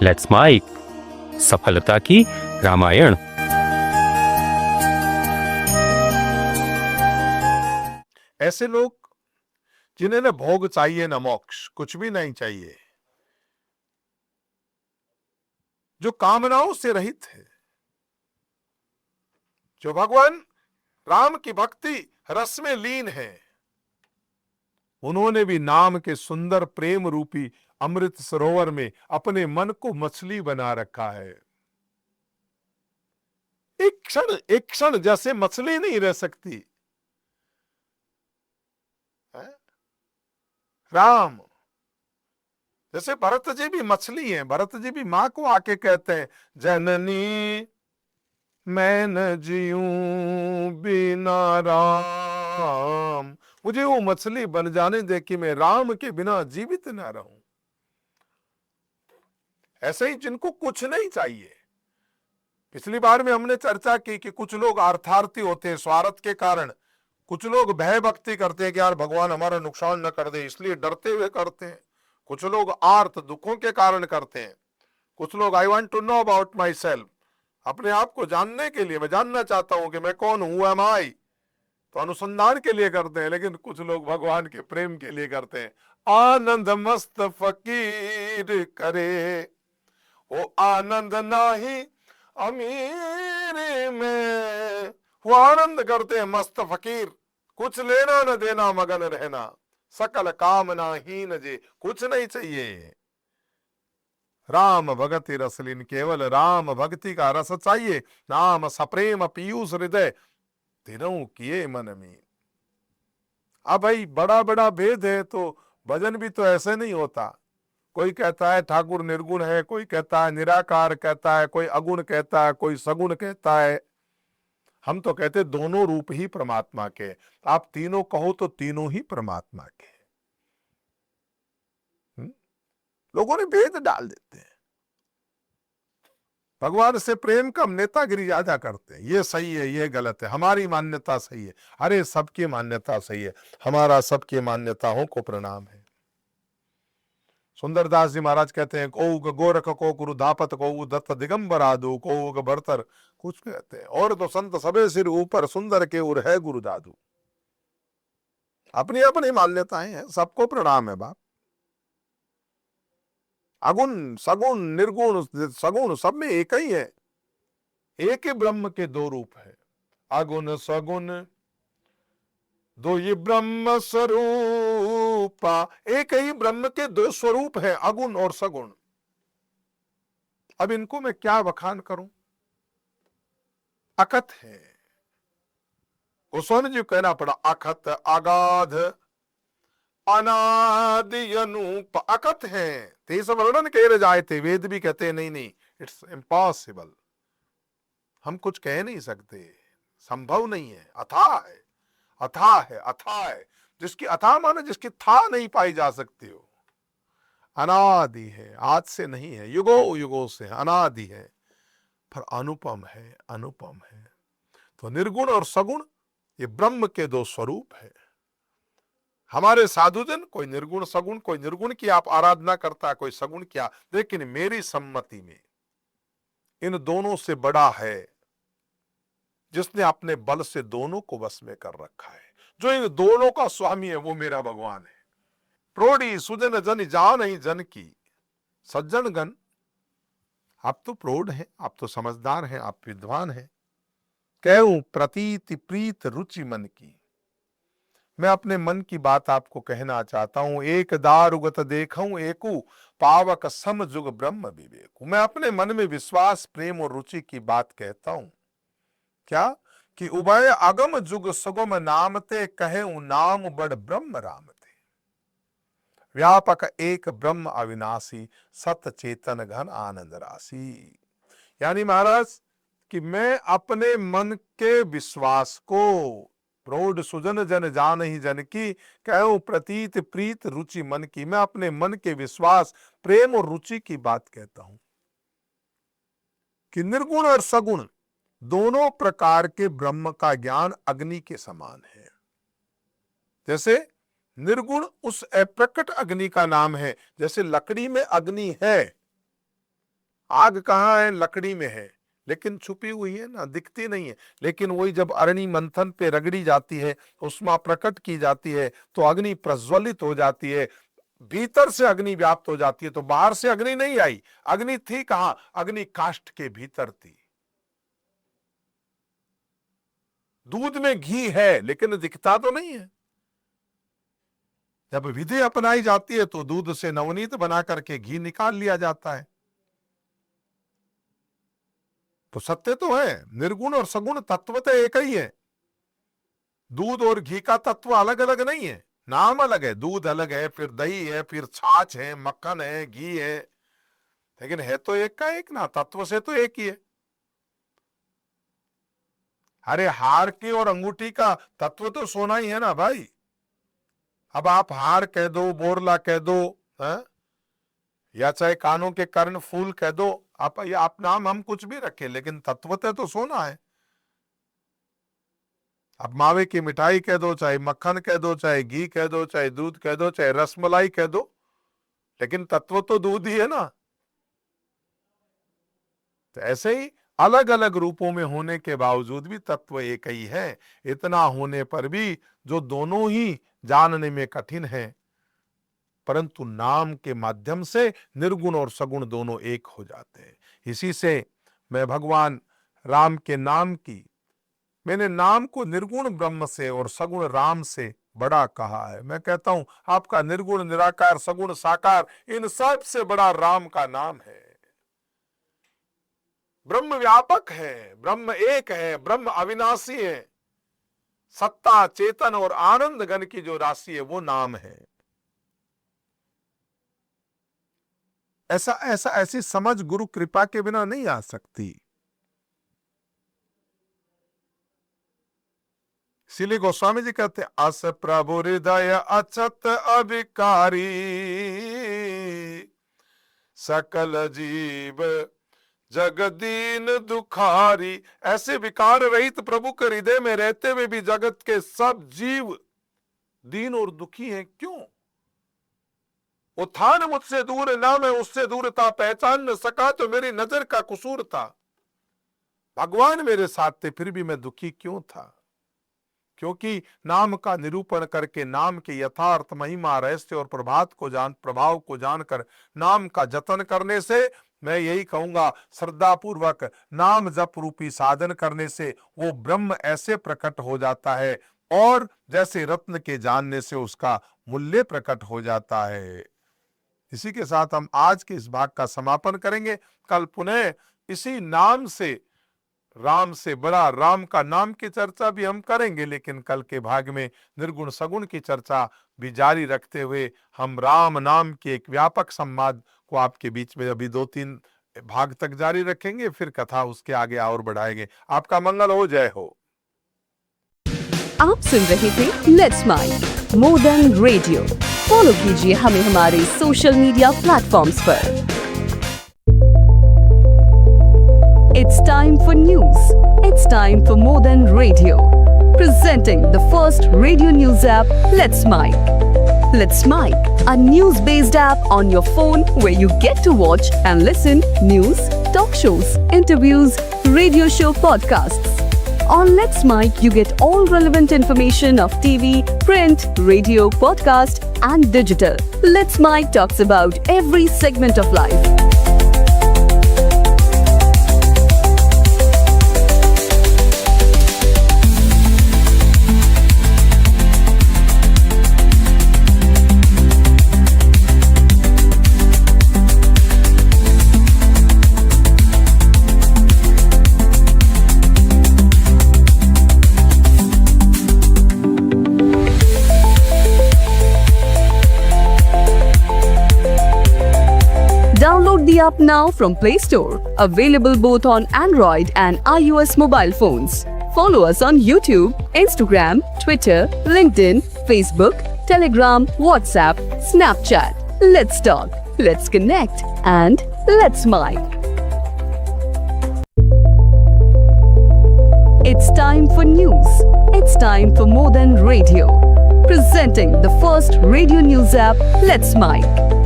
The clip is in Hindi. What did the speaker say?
लेट्स माइक सफलता की रामायण। ऐसे लोग जिन्हें न भोग चाहिए न मोक्ष, कुछ भी नहीं चाहिए, जो कामनाओं से रहित है, जो भगवान राम की भक्ति रस में लीन है, उन्होंने भी नाम के सुंदर प्रेम रूपी अमृत सरोवर में अपने मन को मछली बना रखा है। एक क्षण जैसे मछली नहीं रह सकती है? राम जैसे भरत जी भी मछली हैं। भरत जी भी मां को आके कहते हैं, जननी मैं न जीऊं बिना राम, मुझे वो मछली बन जाने दे कि मैं राम के बिना जीवित ना रहूं। ऐसे ही जिनको कुछ नहीं चाहिए। पिछली बार में हमने चर्चा की कि कुछ लोग अर्थार्थी होते हैं स्वार्थ के कारण, कुछ लोग भय भक्ति करते हैं कि यार भगवान हमारा नुकसान न कर दे, इसलिए डरते हुए करते हैं। कुछ लोग आर्त दुखों के कारण करते हैं। कुछ लोग I want to know about myself, अपने आप को जानने के लिए, मैं जानना चाहता हूं कि मैं कौन हूं, एम आई, तो अनुसंधान के लिए करते हैं। लेकिन कुछ लोग भगवान के प्रेम के लिए करते हैं। आनंद मस्त फकीर करे, वो आनंद नाही अमीर में, वो आनंद करते हैं मस्त फकीर, कुछ लेना न देना मगन रहना, सकल कामना हीन जे, कुछ नहीं चाहिए। राम भगति रसलीन, केवल राम भक्ति का रस चाहिए। नाम सप्रेम पीयूष हृदय, तीनों किए मन में। अब भाई बड़ा बड़ा भेद है, तो भजन भी तो ऐसे नहीं होता। कोई कहता है ठाकुर निर्गुण है, कोई कहता है निराकार कहता है, कोई अगुण कहता है, कोई सगुण कहता है। हम तो कहते दोनों रूप ही परमात्मा के, आप तीनों कहो तो तीनों ही परमात्मा के। लोगों ने भेद डाल देते हैं। भगवान से प्रेम कम, नेतागिरी ज्यादा करते हैं। ये सही है, ये गलत है, हमारी मान्यता सही है। अरे सबकी मान्यता सही है, हमारा सबकी मान्यताओं को प्रणाम है। सुंदरदास जी महाराज कहते हैं, को गोरख को गुरु धापत को दत्त दिगंबर आदु को भरतर, कुछ कहते हैं और तो संत सबे सिर ऊपर, सुंदर के उर है गुरु दादू। अपनी अपनी मान्यताएं हैं, सबको प्रणाम है बाप। अगुण सगुण निर्गुण सगुण सब में एक ही है। एक ही ब्रह्म के दो रूप है, अगुण सगुण दो ये ब्रह्म स्वरूपा। एक ही ब्रह्म के दो स्वरूप है, अगुण और सगुण। अब इनको मैं क्या बखान करूं। अकथ है, गोस्वामी जी कहना पड़ा, अकथ अगाध अनादि अनूप अकथ है, तेज वर्णन कह जाए थे। वेद भी कहते हैं नहीं नहीं, इट्स इम्पॉसिबल, हम कुछ कह नहीं सकते, संभव नहीं है। अथाह है, अथाह है, अथाह है, जिसकी अथाह माने जिसकी था नहीं पाई जा सकती हो। अनादि है, आज से नहीं है, युगो युगों से अनादि है, पर अनुपम है, अनुपम है। तो निर्गुण और सगुण ये ब्रह्म के दो स्वरूप है। हमारे साधुजन कोई निर्गुण सगुण, कोई निर्गुण की आप आराधना करता है, कोई सगुण किया, लेकिन मेरी सम्मति में इन दोनों से बड़ा है जिसने अपने बल से दोनों को वश में कर रखा है। जो इन दोनों का स्वामी है वो मेरा भगवान है। प्रोढ़ी सुजन जन जान ही जन की, सज्जन गण, आप तो प्रौढ़ हैं, आप तो समझदार हैं, आप विद्वान हैं। कहूं प्रतीति प्रीत रुचि मन की, मैं अपने मन की बात आपको कहना चाहता हूं। एक दारुगत देखूं एकू, पावक सम जुग ब्रह्म विवेकु। मैं अपने मन में विश्वास प्रेम और रुचि की बात कहता हूं। क्या कि उभय अगम जुग सुगम नामते, कहे नाम बड़ ब्रह्म रामते। व्यापक एक ब्रह्म अविनाशी, सत चेतन घन आनंद राशि। यानी महाराज कि मैं अपने मन के विश्वास को, प्रौढ़ सुजन जन जान ही जन की, कहूं प्रतीत प्रीत रुचि मन की, मैं अपने मन के विश्वास प्रेम और रुचि की बात कहता हूं कि निर्गुण और सगुण दोनों प्रकार के ब्रह्म का ज्ञान अग्नि के समान है। जैसे निर्गुण उस अप्रकट अग्नि का नाम है, जैसे लकड़ी में अग्नि है आग कहाँ है? लकड़ी में है, लेकिन छुपी हुई है ना, दिखती नहीं है। लेकिन वही जब अग्नि मंथन पे रगड़ी जाती है, उष्मा प्रकट की जाती है, तो अग्नि प्रज्वलित हो जाती है, भीतर से अग्नि व्याप्त हो जाती है। तो बाहर से अग्नि नहीं आई, अग्नि थी कहां? अग्नि काष्ठ के भीतर थी। दूध में घी है लेकिन दिखता तो नहीं है। जब विधि अपनाई जाती है तो दूध से नवनीत बना करके घी निकाल लिया जाता है। तो सत्य तो है, निर्गुण और सगुण तत्व तो एक ही है। दूध और घी का तत्व अलग अलग नहीं है, नाम अलग है। दूध अलग है, फिर दही है, फिर छाछ है, मक्खन है, घी है, लेकिन है तो एक का एक ना, तत्व से तो एक ही है। अरे हार की और अंगूठी का तत्व तो सोना ही है ना भाई। अब आप हार कह दो, बोरला कह दो, है? या चाहे कानों के कर्ण फूल कह दो, आप नाम हम कुछ भी रखें, लेकिन तत्वतः तो सोना है। अब मावे की मिठाई कह दो, चाहे मक्खन कह दो, चाहे घी कह दो, चाहे दूध कह दो, चाहे रसमलाई कह दो, लेकिन तत्व तो दूध ही है ना। तो ऐसे ही अलग अलग रूपों में होने के बावजूद भी तत्व एक ही है। इतना होने पर भी जो दोनों ही जानने में कठिन है, परंतु नाम के माध्यम से निर्गुण और सगुण दोनों एक हो जाते हैं। इसी से मैं भगवान राम के नाम की, मैंने नाम को निर्गुण ब्रह्म से और सगुण राम से बड़ा कहा है। मैं कहता हूं आपका निर्गुण निराकार सगुण साकार इन सब से बड़ा राम का नाम है। ब्रह्म व्यापक है, ब्रह्म एक है, ब्रह्म अविनाशी है। सत्ता चेतन और आनंद घन की जो राशि है वो नाम है। ऐसी समझ गुरु कृपा के बिना नहीं आ सकती। इसीलिए गोस्वामी जी कहते हैं, अस प्रभु हृदय अछत अभिकारी, सकल जीव जगदीन दुखारी। ऐसे विकार रहित प्रभु के हृदय में रहते हुए भी जगत के सब जीव दीन और दुखी हैं। क्यों? वो था न मुझसे दूर, ना मैं उससे दूर था, पहचान न सका तो मेरी नजर का कसूर था। भगवान मेरे साथ थे फिर भी मैं दुखी क्यों था? क्योंकि नाम का निरूपण करके, नाम के यथार्थ महिमा रहस्य और प्रभाव को जानकर नाम का जतन करने से, मैं यही कहूंगा श्रद्धा पूर्वक नाम जप रूपी साधन करने से वो ब्रह्म ऐसे प्रकट हो जाता है, और जैसे रत्न के जानने से उसका मूल्य प्रकट हो जाता है। इसी के साथ हम आज के इस भाग का समापन करेंगे। कल पुनः इसी नाम से, राम से बड़ा राम का नाम की चर्चा भी हम करेंगे, लेकिन कल के भाग में निर्गुण सगुण की चर्चा भी जारी रखते हुए हम राम नाम के एक व्यापक संवाद को आपके बीच में अभी 2-3 भाग तक जारी रखेंगे, फिर कथा उसके आगे और बढ़ाएंगे। आपका मंगल हो, जय हो। आप सुन रहे थे let's mind more than radio. Follow कीजिए हमें हमारे सोशल मीडिया प्लेटफॉर्म्स पर। It's time for news. It's time for more than radio. Presenting the first radio news app, Let's Mic. Let's Mic, a news-based app on your phone where you get to watch and listen news, talk shows, interviews, radio show podcasts. On Let's Mic, you get all relevant information of TV, print, radio, podcast, and digital. Let's Mic talks about every segment of life. Download the app now from Play Store. Available both on Android and iOS mobile phones. Follow us on YouTube, Instagram, Twitter, LinkedIn, Facebook, Telegram, WhatsApp, Snapchat. Let's talk, let's connect, and let's mic. It's time for news. It's time for more than radio. Presenting the first radio news app, Let's Mic.